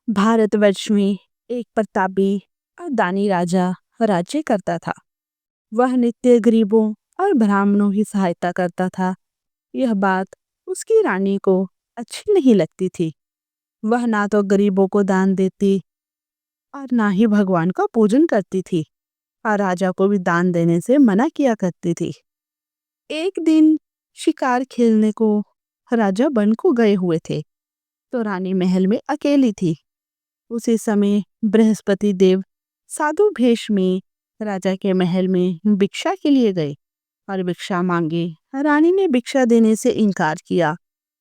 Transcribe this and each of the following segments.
भारतवर्ष में एक प्रतापी और दानी राजा राज्य करता था। वह नित्य गरीबों और ब्राह्मणों की सहायता करता था। यह बात उसकी रानी को अच्छी नहीं लगती थी। वह ना तो गरीबों को दान देती और ना ही भगवान का पूजन करती थी और राजा को भी दान देने से मना किया करती थी। एक दिन शिकार खेलने को राजा वन को गए हुए थे, तो रानी महल में अकेली थी। उसी समय बृहस्पति देव साधु भेष में राजा के महल में भिक्षा के लिए गए और भिक्षा मांगी। रानी ने भिक्षा देने से इनकार किया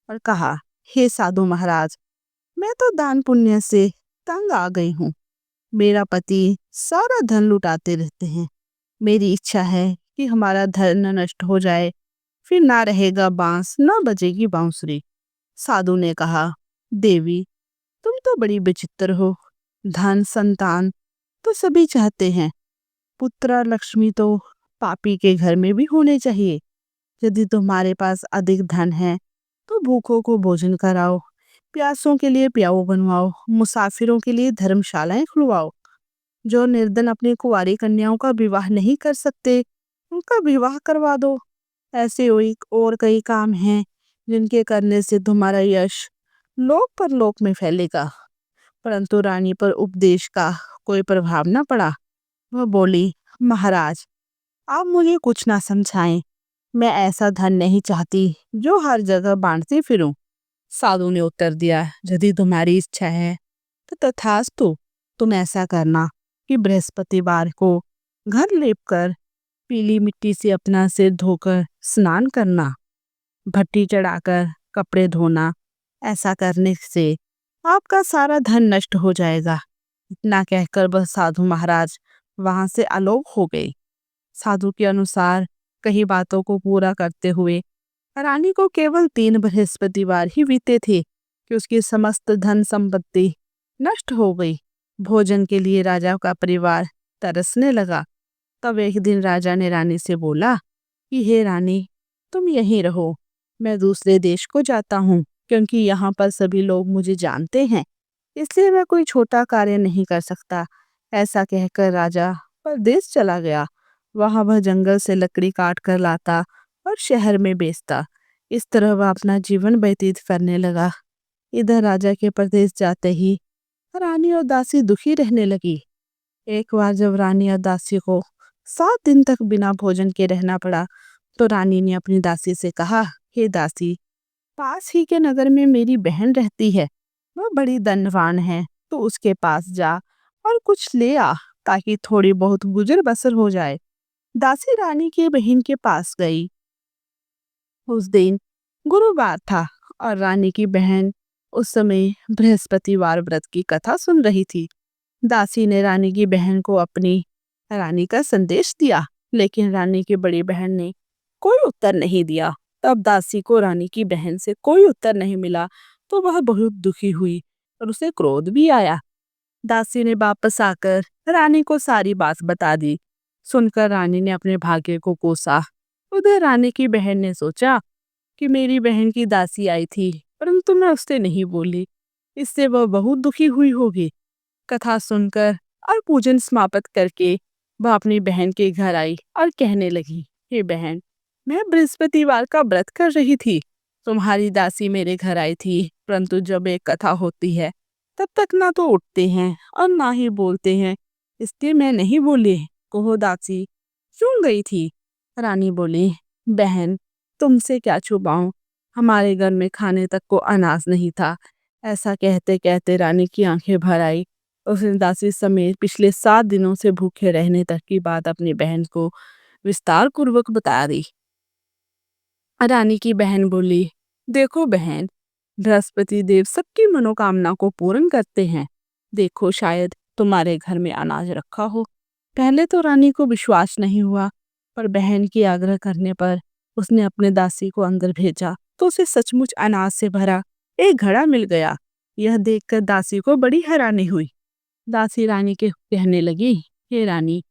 और कहा, हे साधु महाराज, मैं तो दान पुण्य से तंग आ गई हूँ। मेरा पति सारा धन लुटाते रहते हैं। मेरी इच्छा है कि हमारा धन न नष्ट हो जाए, फिर ना रहेगा बांस न बजेगी बांसुरी। साधु ने कहा, देवी, तुम तो बड़ी विचित्र हो। धन संतान तो सभी चाहते हैं, पुत्र लक्ष्मी तो पापी के घर में भी होने चाहिए। यदि तुम्हारे पास अधिक धन है तो भूखों को भोजन कराओ, प्यासों के लिए प्याऊ बनवाओ, मुसाफिरों के लिए धर्मशालाएं खुलवाओ। जो निर्धन अपनी कुंवारी कन्याओं का विवाह नहीं कर सकते, उनका विवाह करवा दो। ऐसे और कई काम हैं जिनके करने से तुम्हारा यश लोक परलोक में फैलेगा। परंतु रानी पर उपदेश का कोई प्रभाव न पड़ा। वह बोली, महाराज, आप मुझे कुछ ना समझाएं। मैं ऐसा धन नहीं चाहती जो हर जगह बांटती फिरूं। साधु ने उत्तर दिया, यदि तुम्हारी इच्छा है तो तथास्तु। तुम ऐसा करना कि बृहस्पतिवार को घर लेपकर पीली मिट्टी से अपना सिर धोकर स्नान करना, भट्टी चढ़ाकर कपड़े धोना। ऐसा करने से आपका सारा धन नष्ट हो जाएगा। इतना कहकर वह साधु महाराज वहां से आलोक हो गए। साधु के अनुसार कई बातों को पूरा करते हुए रानी को केवल 3 बृहस्पतिवार ही बीते थे कि उसकी समस्त धन संपत्ति नष्ट हो गई। भोजन के लिए राजा का परिवार तरसने लगा। तब एक दिन राजा ने रानी से बोला कि हे रानी, तुम यहीं रहो, मैं दूसरे देश को जाता हूँ, क्योंकि यहाँ पर सभी लोग मुझे जानते हैं, इसलिए मैं कोई छोटा कार्य नहीं कर सकता। ऐसा कहकर राजा परदेश चला गया। वहां वह जंगल से लकड़ी काट कर लाता और शहर में बेचता। इस तरह वह अपना जीवन व्यतीत करने लगा। इधर राजा के परदेश जाते ही रानी और दासी दुखी रहने लगी। एक बार जब रानी और दासी को 7 दिन तक बिना भोजन के रहना पड़ा, तो रानी ने अपनी दासी से कहा, हे दासी, पास ही के नगर में मेरी बहन रहती है, वह बड़ी धनवान है, तो उसके पास जा और कुछ ले आ, ताकि थोड़ी बहुत गुजर बसर हो जाए। दासी रानी की बहन के पास गई। उस दिन गुरुवार था और रानी की बहन उस समय बृहस्पतिवार व्रत की कथा सुन रही थी। दासी ने रानी की बहन को अपनी रानी का संदेश दिया, लेकिन रानी की बड़ी बहन ने कोई उत्तर नहीं दिया। तब दासी को रानी की बहन से कोई उत्तर नहीं मिला, तो वह बहुत दुखी हुई और उसे क्रोध भी आया। दासी ने वापस आकर रानी को सारी बात बता दी। सुनकर रानी ने अपने भाग्य को कोसा। उधर रानी की बहन ने सोचा कि मेरी बहन की दासी आई थी, परंतु मैं उससे नहीं बोली, इससे वह बहुत दुखी हुई होगी। कथा सुनकर और पूजन समाप्त करके वह अपनी बहन के घर आई और कहने लगी, हे बहन, मैं बृहस्पतिवार का व्रत कर रही थी। तुम्हारी दासी मेरे घर आई थी, परंतु जब एक कथा होती है तब तक ना तो उठते हैं और ना ही बोलते हैं, इसलिए मैं नहीं बोली। कहो दासी, क्यों गई थी? रानी बोली, बहन, तुमसे क्या छुपाऊं, हमारे घर में खाने तक को अनाज नहीं था। ऐसा कहते कहते रानी की आंखें भर आई। उसने दासी समेत पिछले 7 दिनों से भूखे रहने तक की बात अपनी बहन को विस्तार पूर्वक बता दी। रानी की बहन बोली, देखो बहन, बृहस्पति देव सबकी मनोकामना को पूर्ण करते हैं। देखो, शायद तुम्हारे घर में अनाज रखा हो। पहले तो रानी को विश्वास नहीं हुआ, पर बहन की आग्रह करने पर उसने अपने दासी को अंदर भेजा, तो उसे सचमुच अनाज से भरा एक घड़ा मिल गया। यह देखकर दासी को बड़ी हैरानी हुई। दासी रानी के कहने लगी, हे रानी,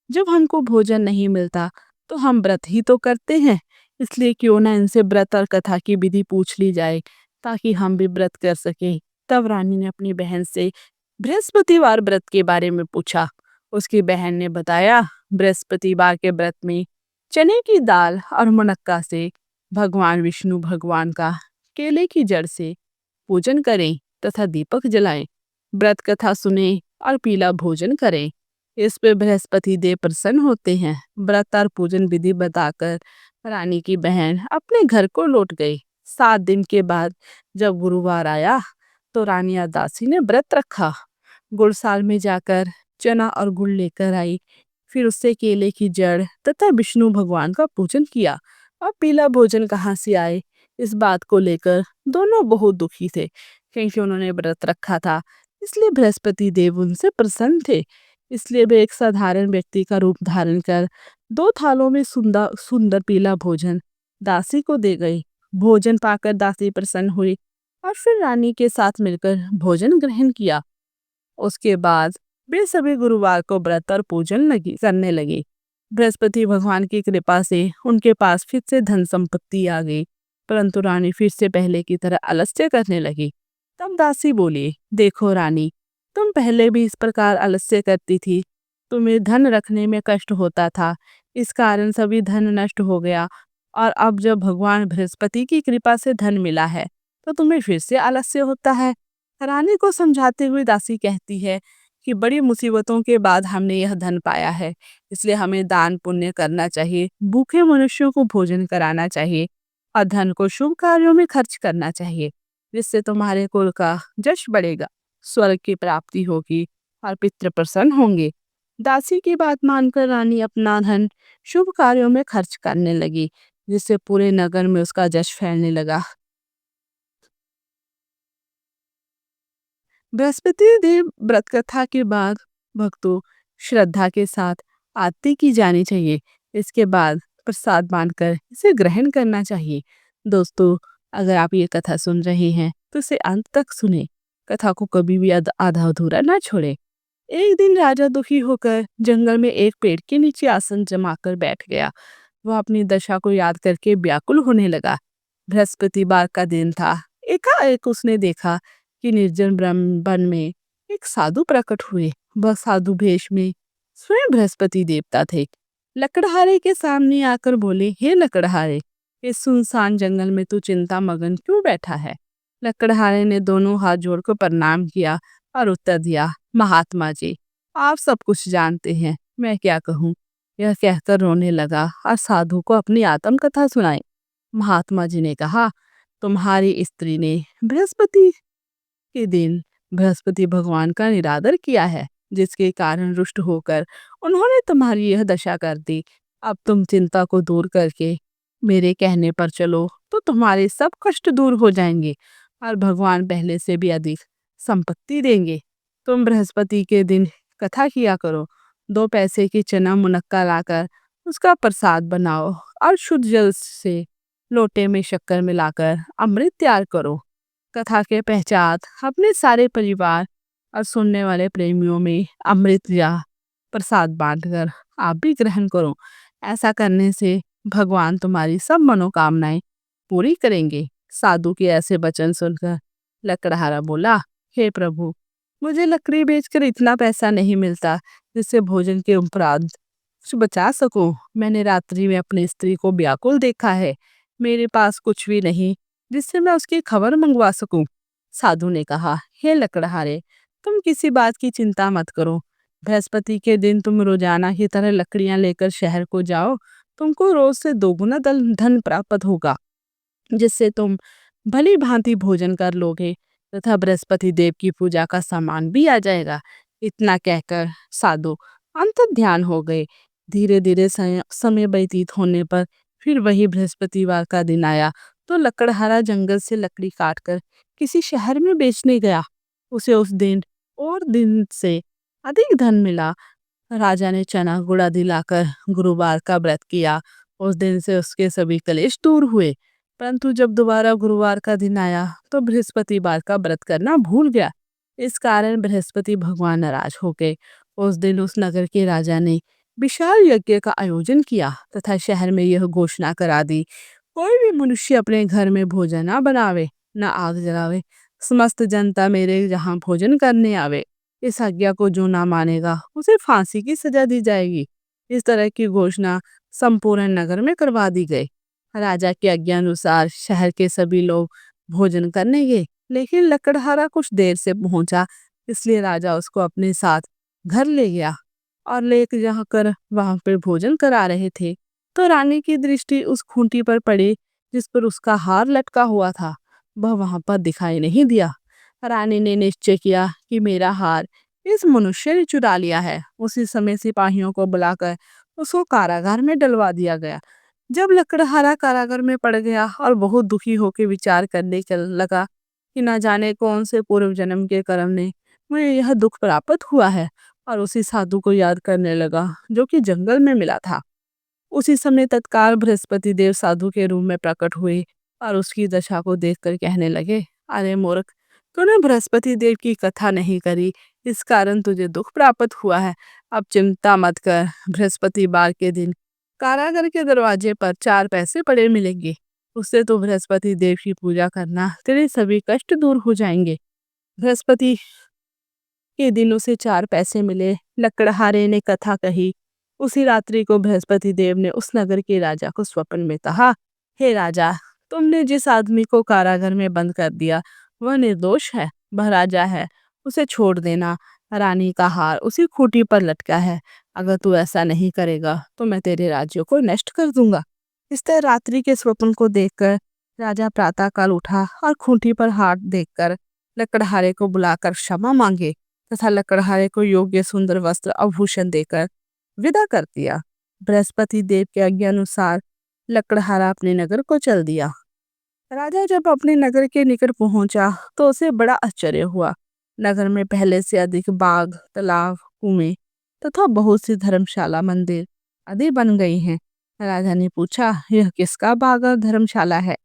जब हमको भोजन नहीं मिलता तो हम व्रत ही तो करते हैं, इसलिए क्यों ना इनसे व्रत और कथा की विधि पूछ ली जाए, ताकि हम भी व्रत कर सकें। तब रानी ने अपनी बहन से बृहस्पतिवार व्रत के बारे में पूछा। उसकी बहन ने बताया, बृहस्पतिवार के व्रत में चने की दाल और मुनक्का से भगवान विष्णु भगवान का केले की जड़ से पूजन करें तथा दीपक जलाएं, व्रत कथा सुने और पीला भोजन करें। इस पे बृहस्पति देव प्रसन्न होते हैं। व्रत और पूजन विधि बताकर रानी की बहन अपने घर को लौट गई। 7 दिन के बाद जब गुरुवार आया तो रानी और दासी ने व्रत रखा। गुड़साल में जाकर चना और गुड़ लेकर आई। फिर उससे केले की जड़ तथा विष्णु भगवान का पूजन किया। और पीला भोजन कहाँ से आए, इस बात को लेकर दोनों बहुत दुखी थे, क्योंकि उन्होंने व्रत रखा था। इसलिए बृहस्पति देव उनसे प्रसन्न थे। इसलिए वे एक साधारण व्यक्ति का रूप धारण कर 2 थालों में सुंदर सुंदर पीला भोजन दासी को दे गई। भोजन पाकर दासी प्रसन्न हुई और फिर रानी के साथ मिलकर भोजन ग्रहण किया। उसके बाद वे सभी गुरुवार को व्रत और पूजन करने लगे। बृहस्पति भगवान की कृपा से उनके पास फिर से धन संपत्ति आ गई, परंतु रानी फिर से पहले की तरह आलस्य करने लगी। तब दासी बोली, देखो रानी, तुम पहले भी इस प्रकार आलस्य करती थी। तुम्हें धन रखने में कष्ट होता था, इस कारण सभी धन नष्ट हो गया। और अब जब भगवान बृहस्पति की कृपा से धन मिला है तो तुम्हें फिर से आलस्य होता है। रानी को समझाते हुए दासी कहती है कि बड़ी मुसीबतों के बाद हमने यह धन पाया है, इसलिए हमें दान पुण्य करना चाहिए, भूखे मनुष्यों को भोजन कराना चाहिए और धन को शुभ कार्यों में खर्च करना चाहिए, जिससे तुम्हारे कुल का यश बढ़ेगा, स्वर्ग की प्राप्ति होगी और पितृ प्रसन्न होंगे। दासी की बात मानकर रानी अपना धन शुभ कार्यों में खर्च करने लगी, जिससे पूरे नगर में उसका यश फैलने लगा। बृहस्पति देव व्रत कथा के बाद भक्तों श्रद्धा के साथ आरती की जानी चाहिए। इसके बाद प्रसाद बांटकर इसे ग्रहण करना चाहिए। दोस्तों, अगर आप ये कथा सुन रहे हैं तो इसे अंत तक सुने। कथा को कभी भी आधा अधूरा ना छोड़े। एक दिन राजा दुखी होकर जंगल में एक पेड़ के नीचे आसन जमाकर बैठ गया। वह अपनी दशा को याद करके व्याकुल होने लगा। बृहस्पतिवार का दिन था। एकाएक उसने देखा कि निर्जन वन में एक साधु प्रकट हुए। वह साधु भेष में स्वयं बृहस्पति देवता थे। लकड़हारे के सामने आकर बोले, हे लकड़हारे, इस सुनसान जंगल में तू चिंता मगन क्यों बैठा है? लकड़हारे ने दोनों हाथ जोड़कर प्रणाम किया और उत्तर दिया, महात्मा जी, आप सब कुछ जानते हैं, मैं क्या कहूँ। यह कहकर रोने लगा और साधु को अपनी आत्मकथा सुनाई। महात्मा जी ने कहा, तुम्हारी स्त्री ने बृहस्पति के दिन बृहस्पति भगवान का निरादर किया है, जिसके कारण रुष्ट होकर उन्होंने तुम्हारी यह दशा कर दी। अब तुम चिंता को दूर करके मेरे कहने पर चलो तो तुम्हारे सब कष्ट दूर हो जाएंगे और भगवान पहले से भी अधिक संपत्ति देंगे। तुम बृहस्पति के दिन कथा किया करो। 2 पैसे की चना मुनक्का लाकर उसका प्रसाद बनाओ और शुद्ध जल से लोटे में शक्कर मिलाकर अमृत तैयार करो। कथा के पश्चात अपने सारे परिवार और सुनने वाले प्रेमियों में अमृत या प्रसाद बांटकर आप भी ग्रहण करो। ऐसा करने से भगवान तुम्हारी सब मनोकामनाएं पूरी करेंगे। साधु के ऐसे वचन सुनकर लकड़हारा बोला, हे प्रभु, मुझे लकड़ी बेचकर इतना पैसा नहीं मिलता जिससे भोजन के उपरांत कुछ बचा सकूं। मैंने रात्रि में अपनी स्त्री को व्याकुल देखा है। मेरे पास कुछ भी नहीं जिससे मैं उसकी खबर मंगवा सकूं। साधु ने कहा, हे लकड़हारे, तुम किसी बात की चिंता मत करो। बृहस्पति के दिन तुम रोजाना की तरह लकड़ियां लेकर शहर को जाओ। तुमको रोज से 2 गुना धन प्राप्त होगा, जिससे तुम भली भांति भोजन कर लोगे तथा बृहस्पति देव की पूजा का सामान भी आ जाएगा। इतना कहकर साधु अंतर ध्यान हो गए। धीरे धीरे समय व्यतीत होने पर फिर वही बृहस्पतिवार का दिन आया तो लकड़हारा जंगल से लकड़ी काटकर किसी शहर में बेचने गया। उसे उस दिन और दिन से अधिक धन मिला। राजा ने चना गुड़ आदि लाकर गुरुवार का व्रत किया। उस दिन से उसके सभी कलेश दूर हुए। परंतु जब दोबारा गुरुवार का दिन आया तो बृहस्पतिवार का व्रत करना भूल गया। इस कारण बृहस्पति भगवान नाराज हो गए। उस दिन उस नगर के राजा ने विशाल यज्ञ का आयोजन किया तथा शहर में यह घोषणा करा दी, कोई भी मनुष्य अपने घर में भोजन न बनावे, न आग जलावे। समस्त जनता मेरे यहाँ भोजन करने आवे। इस आज्ञा को जो ना मानेगा उसे फांसी की सजा दी जाएगी। इस तरह की घोषणा संपूर्ण नगर में करवा दी गई। राजा की आज्ञा अनुसार शहर के सभी लोग भोजन करने गए, लेकिन लकड़हारा कुछ देर से पहुंचा, इसलिए राजा उसको अपने साथ घर ले गया और ले जाकर वहां पर भोजन करा रहे थे तो रानी की दृष्टि उस खूंटी पर पड़ी जिस पर उसका हार लटका हुआ था। वह वहां पर दिखाई नहीं दिया। रानी ने निश्चय किया कि मेरा हार इस मनुष्य ने चुरा लिया है। उसी समय सिपाहियों को बुलाकर उसको कारागार में डलवा दिया गया। जब लकड़हारा कारागार में पड़ गया और बहुत दुखी होकर विचार करने लगा कि न जाने कौन से पूर्व जन्म के कर्म ने मुझे यह दुख प्राप्त हुआ है, और उसी साधु को याद करने लगा जो कि जंगल में मिला था। उसी समय तत्काल बृहस्पति देव साधु के रूप में प्रकट हुए और उसकी दशा को देखकर कहने लगे, अरे मूर्ख, तूने बृहस्पति देव की कथा नहीं करी, इस कारण तुझे दुख प्राप्त हुआ है। अब चिंता मत कर, बृहस्पतिवार के दिन कारागार के दरवाजे पर 4 पैसे पड़े मिलेंगे। उससे तो बृहस्पति देव की पूजा करना, तेरे सभी कष्ट दूर हो जाएंगे। बृहस्पति के दिन उसे 4 पैसे मिले। लकड़हारे ने कथा कही। उसी रात्रि को बृहस्पति देव ने उस नगर के राजा को स्वप्न में कहा, हे राजा, तुमने जिस आदमी को कारागार में बंद कर दिया वह निर्दोष है, वह राजा है, उसे छोड़ देना। रानी का हार उसी खूंटी पर लटका है। अगर तू ऐसा नहीं करेगा तो मैं तेरे राज्यों को नष्ट कर दूंगा। इस तरह रात्रि के स्वप्न को देखकर राजा प्रातःकाल उठा और खूंटी पर हार देखकर लकड़हारे को बुलाकर क्षमा मांगे तथा लकड़हारे को योग्य सुंदर वस्त्र आभूषण देकर विदा कर दिया। बृहस्पति देव के आज्ञा अनुसार लकड़हारा अपने नगर को चल दिया। राजा जब अपने नगर के निकट पहुंचा तो उसे बड़ा आश्चर्य हुआ। नगर में पहले से अधिक बाग, तालाब, कुएं तथा बहुत सी धर्मशाला, मंदिर आदि बन गई हैं। राजा ने पूछा, यह किसका बाग और धर्मशाला है?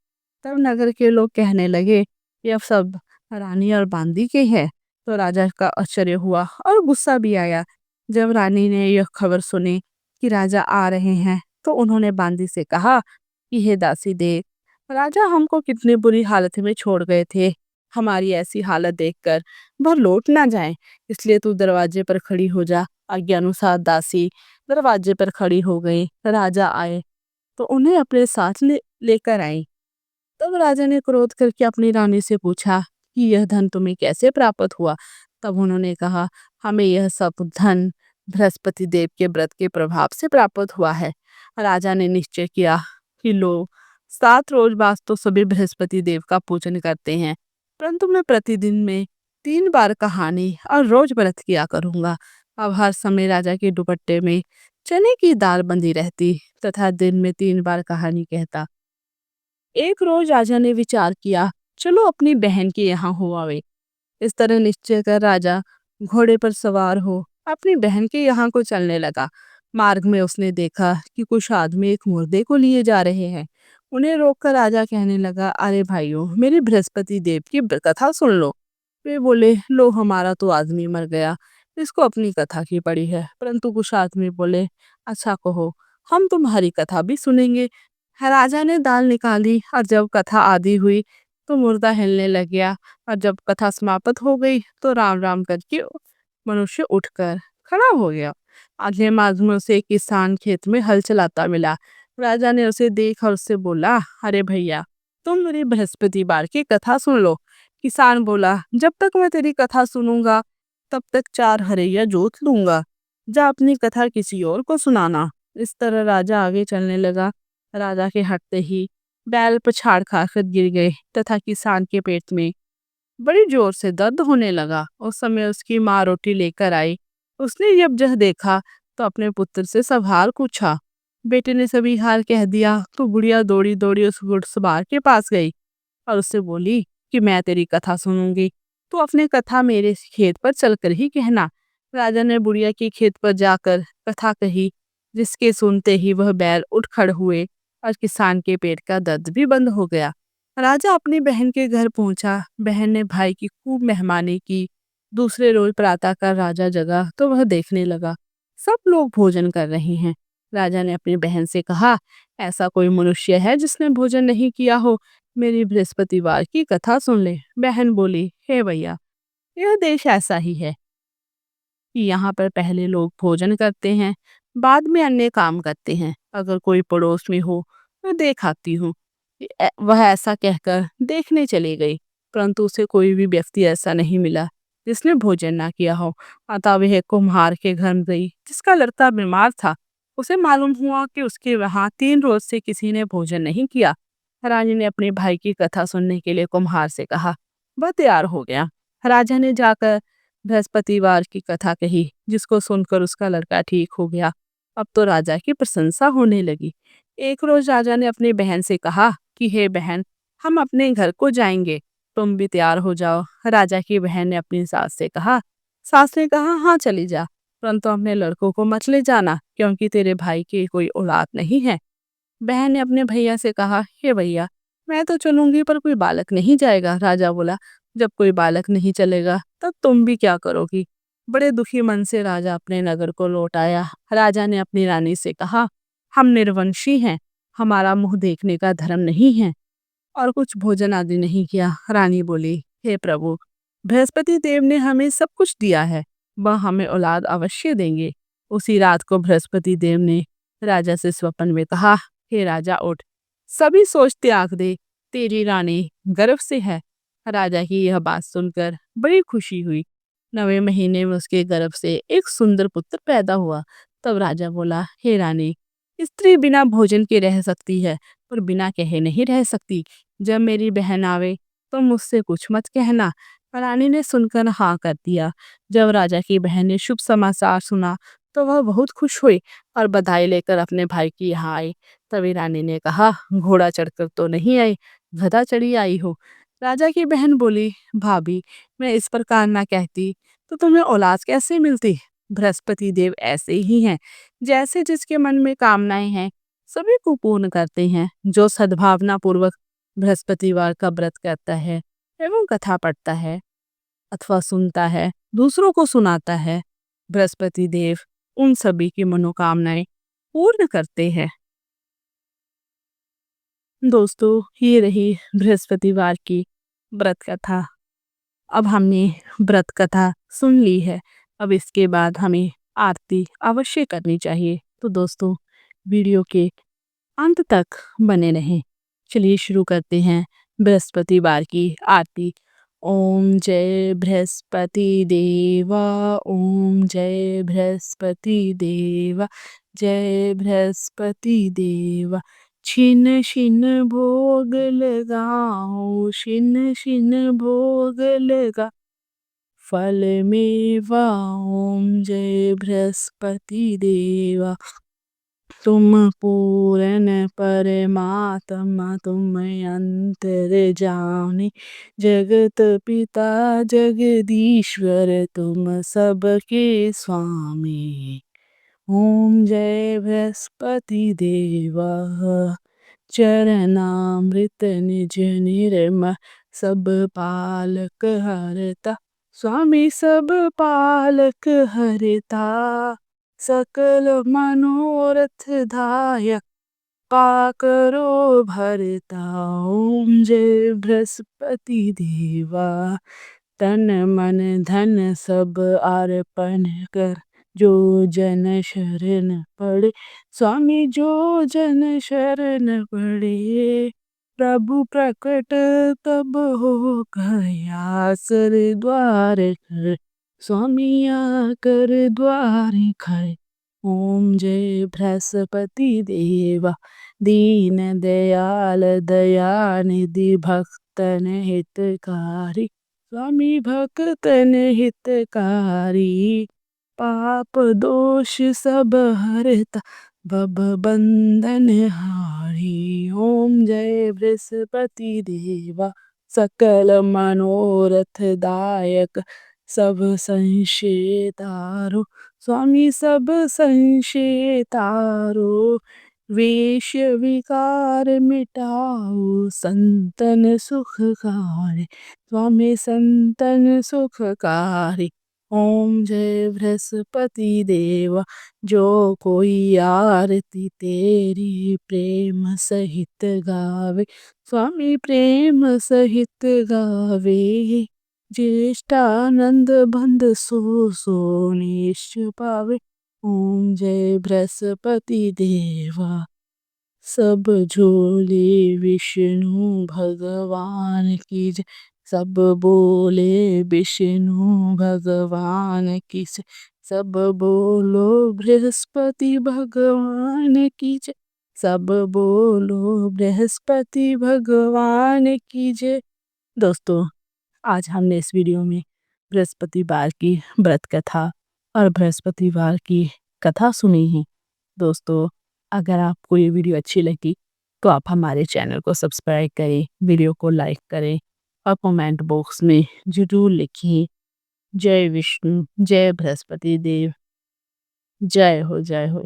तब नगर के लोग कहने लगे, यह सब रानी और बांदी के हैं। तो राजा का आश्चर्य हुआ और गुस्सा भी आया। जब रानी ने यह खबर सुनी कि राजा आ रहे हैं तो उन्होंने बांदी से कहा कि हे दासी देव, राजा हमको कितनी बुरी हालत में छोड़ गए थे। हमारी ऐसी हालत देखकर वह लौट ना जाए, इसलिए तू दरवाजे पर खड़ी हो जा। आज्ञा अनुसार दासी दरवाजे पर खड़ी हो गई। राजा आए तो उन्हें अपने साथ लेकर आई। तब राजा ने क्रोध करके अपनी रानी से पूछा कि यह धन तुम्हें कैसे प्राप्त हुआ? तब उन्होंने कहा, हमें यह सब धन बृहस्पति देव के व्रत के प्रभाव से प्राप्त हुआ है। राजा ने निश्चय किया कि लोग 7 रोज बाद तो सभी बृहस्पति देव का पूजन करते हैं, परंतु मैं प्रतिदिन में 3 बार कहानी और रोज व्रत किया करूंगा। अब हर समय राजा के दुपट्टे में चने की दाल बंधी रहती तथा दिन में 3 बार कहानी कहता। एक रोज राजा ने विचार किया, चलो अपनी बहन के यहाँ हो आवे। इस तरह निश्चय कर राजा घोड़े पर सवार हो अपनी बहन के यहाँ को चलने लगा। मार्ग में उसने देखा कि कुछ आदमी एक मुर्दे को लिए जा रहे हैं। उन्हें रोककर राजा कहने लगा, अरे भाइयों, मेरी बृहस्पति देव की कथा सुन लो। वे बोले, लो, हमारा तो आदमी मर गया, इसको अपनी कथा की पड़ी है। परंतु कुछ आदमी बोले, अच्छा कहो, हम तुम्हारी कथा भी सुनेंगे। राजा ने दाल निकाली और जब कथा आदि हुई तो मुर्दा हिलने लग गया, और जब कथा समाप्त हो गई तो राम राम करके मनुष्य उठकर खड़ा हो गया। आधे मार्ग में उसे एक किसान खेत में हल चलाता मिला। राजा ने उसे देखा और उससे बोला, अरे भैया, तुम मेरी बृहस्पतिवार की कथा सुन लो। किसान बोला, जब तक मैं तेरी कथा सुनूंगा तब तक 4 हरैया जोत लूंगा। जा अपनी कथा किसी और को सुनाना। इस तरह राजा आगे चलने लगा। राजा के हटते ही बैल पछाड़ खाकर गिर गए तथा किसान के पेट में बड़ी जोर से दर्द होने लगा। उस समय उसकी माँ रोटी लेकर आई। उसने जब यह देखा तो अपने पुत्र से सब हाल पूछा। बेटे ने सभी हाल कह दिया तो बुढ़िया दौड़ी दौड़ी उस घुड़सवार के पास गई और उससे बोली कि मैं तेरी कथा सुनूंगी, तो अपनी कथा मेरे खेत पर चलकर ही कहना। राजा ने बुढ़िया के खेत पर जाकर कथा कही, जिसके सुनते ही वह बैल उठ खड़ हुए और किसान के पेट का दर्द भी बंद हो गया। राजा अपनी बहन के घर पहुंचा। बहन ने भाई की खूब मेहमानी की। दूसरे रोज प्रातःकाल राजा जगा तो वह देखने लगा सब लोग भोजन कर रहे हैं। राजा ने अपनी बहन से कहा, ऐसा कोई मनुष्य है जिसने भोजन नहीं किया हो? मेरी बृहस्पतिवार की कथा सुन ले। बहन बोली, हे भैया, यह देश ऐसा ही है। कि यहाँ पर पहले लोग भोजन करते हैं, बाद में अन्य काम करते हैं। अगर कोई पड़ोस में हो तो देख आती हूँ। वह ऐसा कहकर देखने चली गई, परंतु उसे कोई भी व्यक्ति ऐसा नहीं मिला जिसने भोजन ना किया हो। अतः वह कुम्हार के घर गई जिसका लड़का बीमार था। उसे मालूम हुआ कि उसके वहां 3 रोज से किसी ने भोजन नहीं किया। रानी ने अपने भाई की कथा सुनने के लिए कुम्हार से कहा। वह तैयार हो गया। राजा ने जाकर बृहस्पतिवार की कथा कही, जिसको सुनकर उसका लड़का ठीक हो गया। अब तो राजा की प्रशंसा होने लगी। एक रोज राजा ने अपनी बहन से कहा कि हे बहन, हम अपने घर को जाएंगे, तुम भी तैयार हो जाओ। राजा की बहन ने अपनी सास से कहा। सास ने कहा, हाँ चली जा, परंतु अपने लड़कों को मत ले जाना, क्योंकि तेरे भाई की कोई औलाद नहीं है। बहन ने अपने भैया से कहा, हे भैया, मैं तो चलूंगी पर कोई बालक नहीं जाएगा। राजा बोला, जब कोई बालक नहीं चलेगा तब तुम भी क्या करोगी। बड़े दुखी मन से राजा अपने नगर को लौट आया। राजा ने अपनी रानी से कहा, हम निर्वंशी हैं, हमारा मुंह देखने का धर्म नहीं है, और कुछ भोजन आदि नहीं किया। रानी बोली, हे प्रभु, बृहस्पति देव ने हमें सब कुछ दिया है, वह हमें औलाद अवश्य देंगे। उसी रात को बृहस्पति देव ने राजा से स्वप्न में कहा, हे राजा उठ, सभी सोच त्याग दे, तेरी रानी गर्भ से है। राजा की यह बात सुनकर बड़ी खुशी हुई। 9वें महीने में उसके गर्भ से एक सुंदर पुत्र पैदा हुआ। तब राजा बोला, हे रानी, स्त्री बिना भोजन के रह सकती है, पर बिना कहे नहीं रह सकती। जब मेरी बहन आवे तो मुझसे कुछ मत कहना। रानी ने सुनकर हाँ कर दिया। जब राजा की बहन ने शुभ समाचार सुना तो वह बहुत खुश हुई और बधाई लेकर अपने भाई की यहाँ आई। तभी रानी ने कहा, घोड़ा चढ़कर तो नहीं आई, गधा चढ़ी आई हो। राजा की बहन बोली, भाभी, मैं इस प्रकार ना कहती तो तुम्हें औलाद कैसे मिलती। बृहस्पति देव ऐसे ही हैं, जैसे जिसके मन में कामनाएं हैं सभी को पूर्ण करते हैं। जो सद्भावना पूर्वक बृहस्पतिवार का व्रत करता है एवं कथा पढ़ता है अथवा सुनता है, दूसरों को सुनाता है, बृहस्पति देव उन सभी की मनोकामनाएं पूर्ण करते हैं। दोस्तों, ये रही बृहस्पतिवार की व्रत कथा। अब हमने व्रत कथा सुन ली है, अब इसके बाद हमें आरती अवश्य करनी चाहिए। तो दोस्तों, वीडियो के अंत तक बने रहें। चलिए शुरू करते हैं बृहस्पतिवार की आरती। ओम जय बृहस्पति देवा, ओम जय बृहस्पति देवा, जय बृहस्पति देवा। छिन छिन भोग लगाओ, छिन छिन भोग लगा, फल मेवा। ओम जय बृहस्पति देवा। तुम पूर्ण परमात्मा, तुम अंतर जानी, जगत पिता जगदीश्वर, तुम सबके स्वामी। ओम जय बृहस्पति देवा। चरणामृत निज निर्मल, सब पालक हरता, स्वामी सब पालक हरता। सकल मनोरथ दायक, पाकरो भरता। ओम जय बृहस्पति देवा। तन मन धन सब अर्पण कर, जो जन शरण पड़े, स्वामी जो जन शरण पड़े। प्रभु प्रकट तब हो गया, सर द्वार कर, स्वामी आकर द्वार खड़े। ओम जय बृहस्पति देवा। दीन दयाल दयानिधि, भक्तन हितकारी, स्वामी भक्तन हितकारी। पाप दोष सब हरता, भव बंधन हारी। ओम जय बृहस्पति देवा। सकल मनोरथ दायक, सब संशय तारो, स्वामी सब संशय तारो। वेश विकार मिटाओ, संतन सुखकारी, स्वामी संतन सुखकारी। ओम जय बृहस्पति देवा। जो कोई आरती तेरी प्रेम सहित गावे, स्वामी प्रेम सहित गावे। ज्येष्ठानंद बंद सो सो निष्पावे। ओम जय बृहस्पति देवा। सब झोले विष्णु भगवान की जय। सब बोले विष्णु भगवान की जय। सब बोलो बृहस्पति भगवान की जय। सब बोलो बृहस्पति भगवान की जय। दोस्तों, आज हमने इस वीडियो में बृहस्पतिवार की व्रत कथा और बृहस्पतिवार की कथा सुनी है। दोस्तों, अगर आपको ये वीडियो अच्छी लगी तो आप हमारे चैनल को सब्सक्राइब करें, वीडियो को लाइक करें और कमेंट बॉक्स में ज़रूर लिखिए जय विष्णु, जय बृहस्पति देव, जय हो जय हो।